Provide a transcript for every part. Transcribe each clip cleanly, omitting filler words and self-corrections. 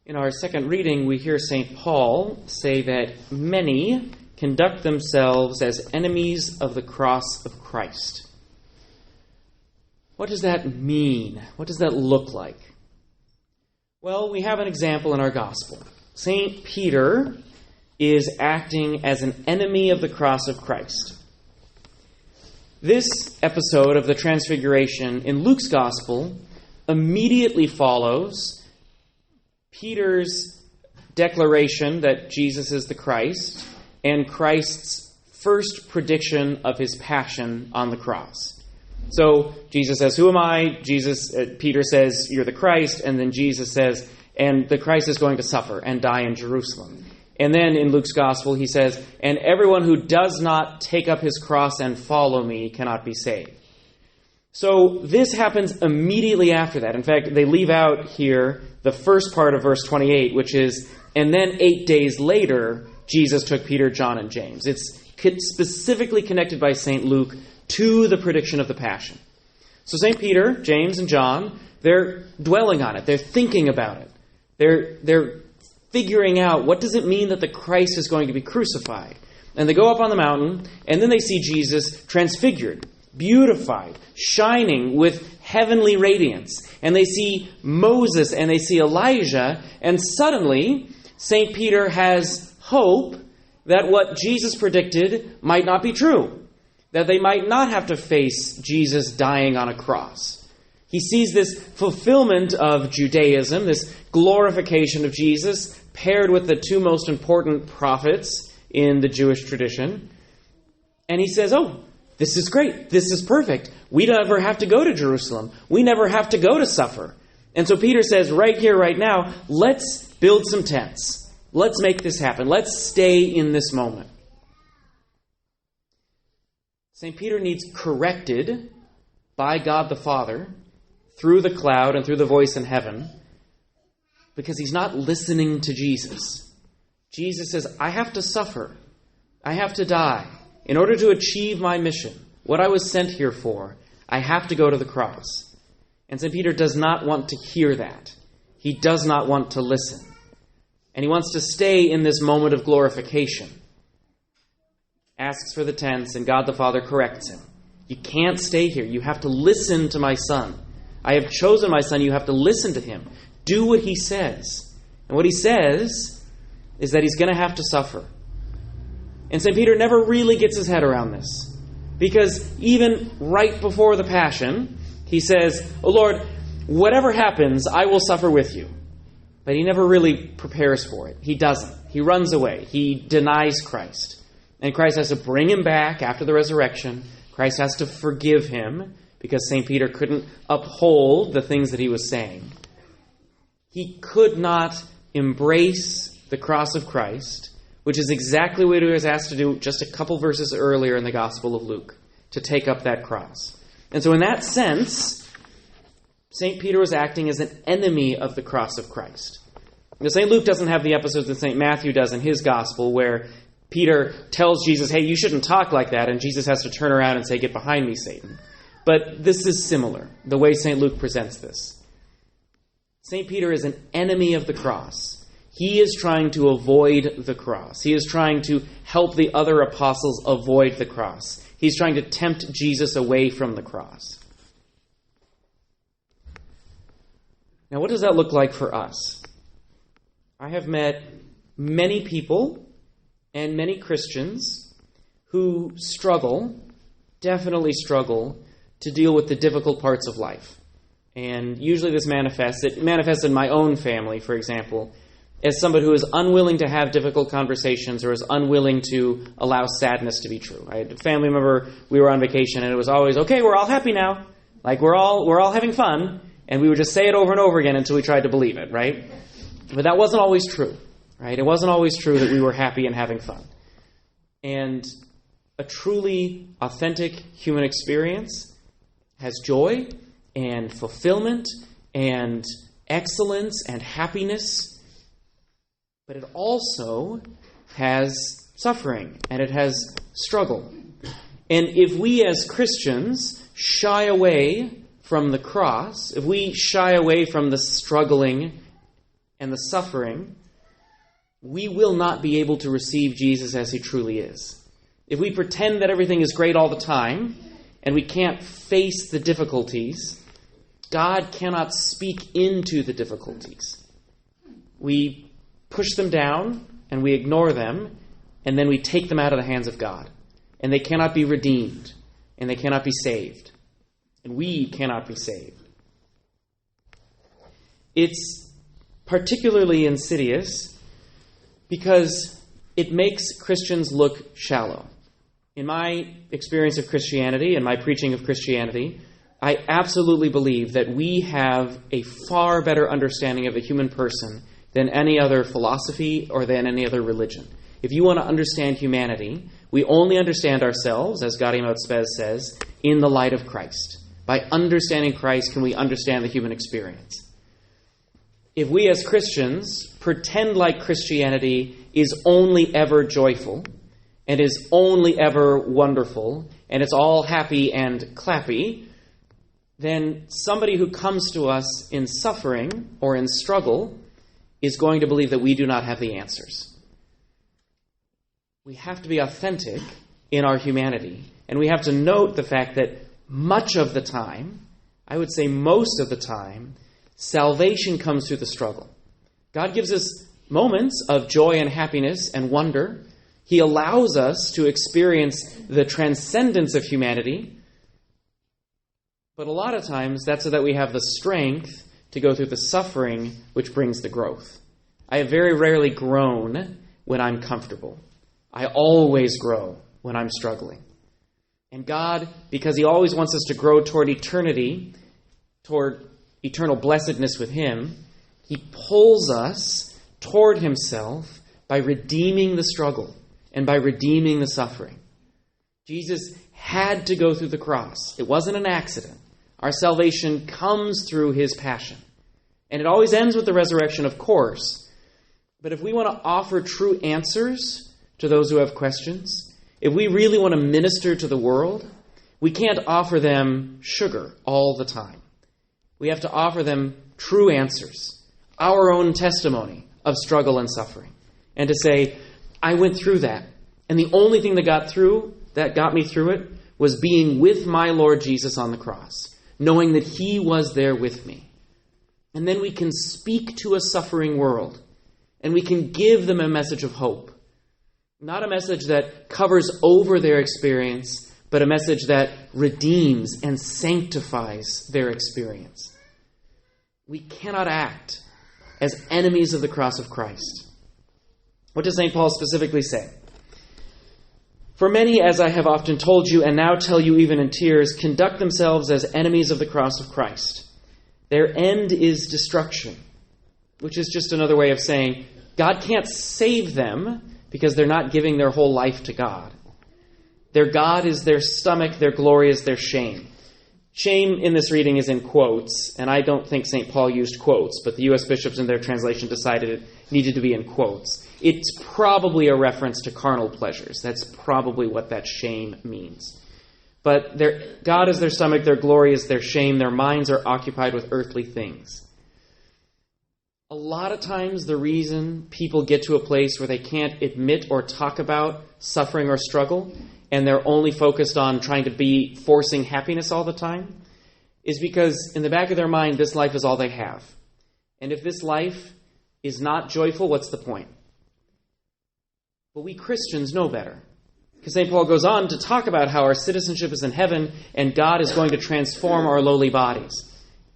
In our second reading, we hear St. Paul say that many conduct themselves as enemies of the cross of Christ. What does that mean? What does that look like? Well, we have an example in our gospel. St. Peter is acting as an enemy of the cross of Christ. This episode of the Transfiguration in Luke's gospel immediately follows Peter's declaration that Jesus is the Christ and Christ's first prediction of his passion on the cross. So Jesus says, "Who am I?" Peter says, "You're the Christ." And then Jesus says, "And the Christ is going to suffer and die in Jerusalem." And then in Luke's gospel, he says, "And everyone who does not take up his cross and follow me cannot be saved." So this happens immediately after that. In fact, they leave out here the first part of verse 28, which is, "And then 8 days later, Jesus took Peter, John, and James." It's specifically connected by St. Luke to the prediction of the Passion. So St. Peter, James, and John, they're dwelling on it. They're thinking about it. They're figuring out, what does it mean that the Christ is going to be crucified? And they go up on the mountain, and then they see Jesus transfigured, beautified, shining with heavenly radiance. And they see Moses and they see Elijah, and suddenly St. Peter has hope that what Jesus predicted might not be true, that they might not have to face Jesus dying on a cross. He sees this fulfillment of Judaism, this glorification of Jesus, paired with the two most important prophets in the Jewish tradition. And he says, "Oh, this is great. This is perfect. We never have to go to Jerusalem. We never have to go to suffer." And so Peter says, right here, right now, let's build some tents. Let's make this happen. Let's stay in this moment. St. Peter needs corrected by God the Father through the cloud and through the voice in heaven because he's not listening to Jesus. Jesus says, "I have to suffer. I have to die. In order to achieve my mission, what I was sent here for, I have to go to the cross." And St. Peter does not want to hear that. He does not want to listen. And he wants to stay in this moment of glorification. Asks for the tents, and God the Father corrects him. "You can't stay here. You have to listen to my Son. I have chosen my Son. You have to listen to him. Do what he says." And what he says is that he's going to have to suffer. And St. Peter never really gets his head around this. Because even right before the Passion, he says, "Oh Lord, whatever happens, I will suffer with you." But he never really prepares for it. He doesn't. He runs away. He denies Christ. And Christ has to bring him back after the resurrection. Christ has to forgive him because St. Peter couldn't uphold the things that he was saying. He could not embrace the cross of Christ, which is exactly what he was asked to do just a couple verses earlier in the Gospel of Luke, to take up that cross. And so in that sense, St. Peter was acting as an enemy of the cross of Christ. Now, St. Luke doesn't have the episodes that St. Matthew does in his Gospel, where Peter tells Jesus, "Hey, you shouldn't talk like that," and Jesus has to turn around and say, "Get behind me, Satan." But this is similar, the way St. Luke presents this. St. Peter is an enemy of the cross. He is trying to avoid the cross. He is trying to help the other apostles avoid the cross. He's trying to tempt Jesus away from the cross. Now, what does that look like for us? I have met many people and many Christians who definitely struggle, to deal with the difficult parts of life. And usually this manifests in my own family, for example, as somebody who is unwilling to have difficult conversations or is unwilling to allow sadness to be true. I had a family member, we were on vacation, and it was always, "Okay, we're all happy now. Like, we're all having fun." And we would just say it over and over again until we tried to believe it, right? But that wasn't always true, right? It wasn't always true that we were happy and having fun. And a truly authentic human experience has joy and fulfillment and excellence and happiness, but it also has suffering and it has struggle. And if we as Christians shy away from the cross, if we shy away from the struggling and the suffering, we will not be able to receive Jesus as he truly is. If we pretend that everything is great all the time, and we can't face the difficulties, God cannot speak into the difficulties. We push them down, and we ignore them, and then we take them out of the hands of God. And they cannot be redeemed, and they cannot be saved. And we cannot be saved. It's particularly insidious because it makes Christians look shallow. In my experience of Christianity and my preaching of Christianity, I absolutely believe that we have a far better understanding of the human person than any other philosophy or than any other religion. If you want to understand humanity, we only understand ourselves, as Gaudium et Spes says, in the light of Christ. By understanding Christ can we understand the human experience. If we as Christians pretend like Christianity is only ever joyful and is only ever wonderful and it's all happy and clappy, then somebody who comes to us in suffering or in struggle is going to believe that we do not have the answers. We have to be authentic in our humanity, and we have to note the fact that much of the time, I would say most of the time, salvation comes through the struggle. God gives us moments of joy and happiness and wonder. He allows us to experience the transcendence of humanity. But a lot of times, that's so that we have the strength to go through the suffering which brings the growth. I have very rarely grown when I'm comfortable. I always grow when I'm struggling. And God, because he always wants us to grow toward eternity, toward eternal blessedness with him, he pulls us toward himself by redeeming the struggle and by redeeming the suffering. Jesus had to go through the cross. It wasn't an accident. Our salvation comes through his passion. And it always ends with the resurrection, of course. But if we want to offer true answers to those who have questions, if we really want to minister to the world, we can't offer them sugar all the time. We have to offer them true answers, our own testimony of struggle and suffering, and to say, I went through that, and the only thing that got me through it was being with my Lord Jesus on the cross, knowing that he was there with me. And then we can speak to a suffering world, and we can give them a message of hope. Not a message that covers over their experience, but a message that redeems and sanctifies their experience. We cannot act as enemies of the cross of Christ. What does St. Paul specifically say? For many, as I have often told you, and now tell you even in tears, conduct themselves as enemies of the cross of Christ. Their end is destruction, which is just another way of saying God can't save them because they're not giving their whole life to God. Their God is their stomach, their glory is their shame. Shame in this reading is in quotes, and I don't think St. Paul used quotes, but the U.S. bishops in their translation decided it needed to be in quotes. It's probably a reference to carnal pleasures. That's probably what that shame means. But God is their stomach, their glory is their shame, their minds are occupied with earthly things. A lot of times the reason people get to a place where they can't admit or talk about suffering or struggle, and they're only focused on trying to be forcing happiness all the time, is because in the back of their mind, this life is all they have. And if this life is not joyful, what's the point? But we Christians know better. Because St. Paul goes on to talk about how our citizenship is in heaven and God is going to transform our lowly bodies.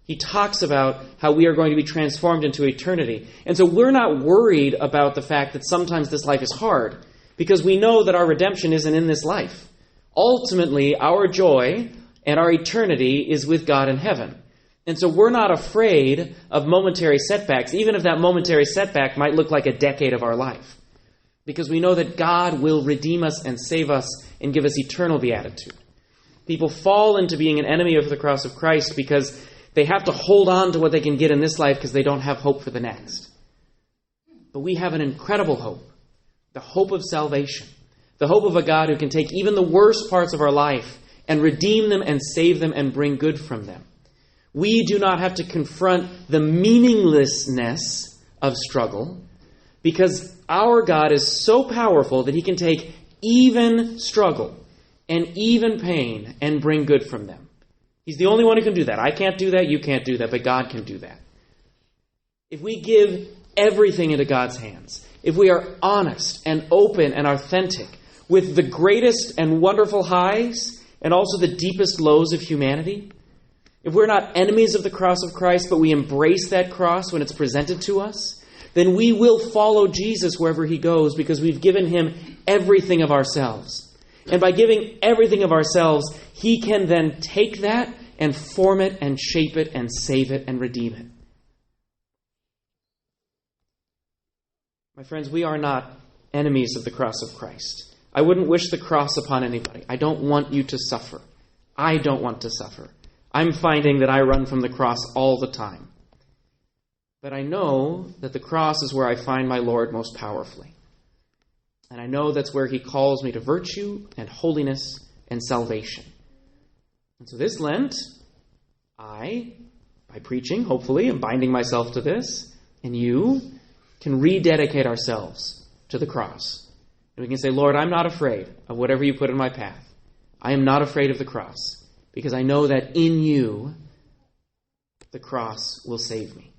He talks about how we are going to be transformed into eternity. And so we're not worried about the fact that sometimes this life is hard, because we know that our redemption isn't in this life. Ultimately, our joy and our eternity is with God in heaven. And so we're not afraid of momentary setbacks, even if that momentary setback might look like a decade of our life. Because we know that God will redeem us and save us and give us eternal beatitude. People fall into being an enemy of the cross of Christ because they have to hold on to what they can get in this life because they don't have hope for the next. But we have an incredible hope. The hope of salvation. The hope of a God who can take even the worst parts of our life and redeem them and save them and bring good from them. We do not have to confront the meaninglessness of struggle, because our God is so powerful that he can take even struggle and even pain and bring good from them. He's the only one who can do that. I can't do that, you can't do that, but God can do that. If we give everything into God's hands, if we are honest and open and authentic with the greatest and wonderful highs and also the deepest lows of humanity, if we're not enemies of the cross of Christ, but we embrace that cross when it's presented to us, then we will follow Jesus wherever he goes because we've given him everything of ourselves. And by giving everything of ourselves, he can then take that and form it and shape it and save it and redeem it. My friends, we are not enemies of the cross of Christ. I wouldn't wish the cross upon anybody. I don't want you to suffer. I don't want to suffer. I'm finding that I run from the cross all the time. But I know that the cross is where I find my Lord most powerfully. And I know that's where he calls me to virtue and holiness and salvation. And so this Lent, by preaching, hopefully, and binding myself to this, and you can rededicate ourselves to the cross. And we can say, Lord, I'm not afraid of whatever you put in my path. I am not afraid of the cross, because I know that in you, the cross will save me.